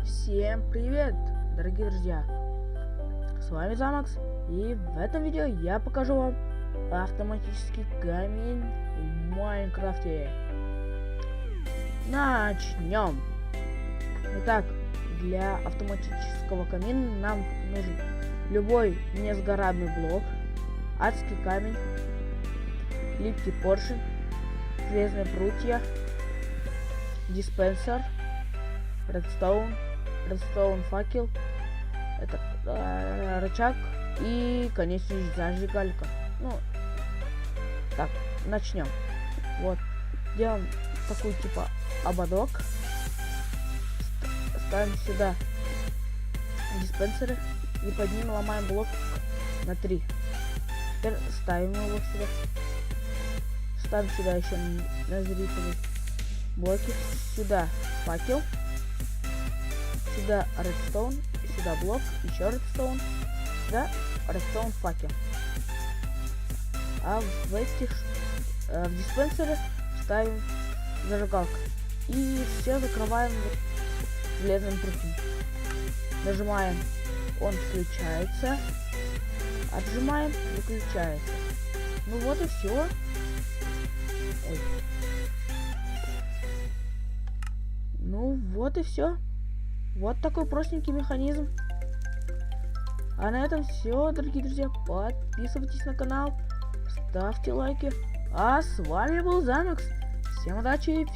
Всем привет, дорогие друзья! С вами Замакс, и в этом видео я покажу вам автоматический камень в Майнкрафте. Начнем! Итак, для автоматического камина нам нужен любой несгораемый блок, адский камень, липкий поршень, железные прутья, диспенсер, редстоун факел, это рычаг и, конечно же, зажигалька. Ну, так, начнем. Вот, делаем такой типа ободок, ставим сюда диспенсеры и под ним ломаем блок на 3. Теперь ставим его сюда. Ставим сюда еще на зрительные блоки. Сюда факел. Сюда редстоун. Сюда блок. Еще редстоун. Сюда редстоун факел. А в этих в диспенсеры ставим зажигалку. И все закрываем железным прутом. Нажимаем, он включается. Отжимаем, выключается. Ну вот и все. Ой. Ну вот и все. Вот такой простенький механизм. А на этом все, дорогие друзья. Подписывайтесь на канал, ставьте лайки. А с вами был Замакс. Всем удачи.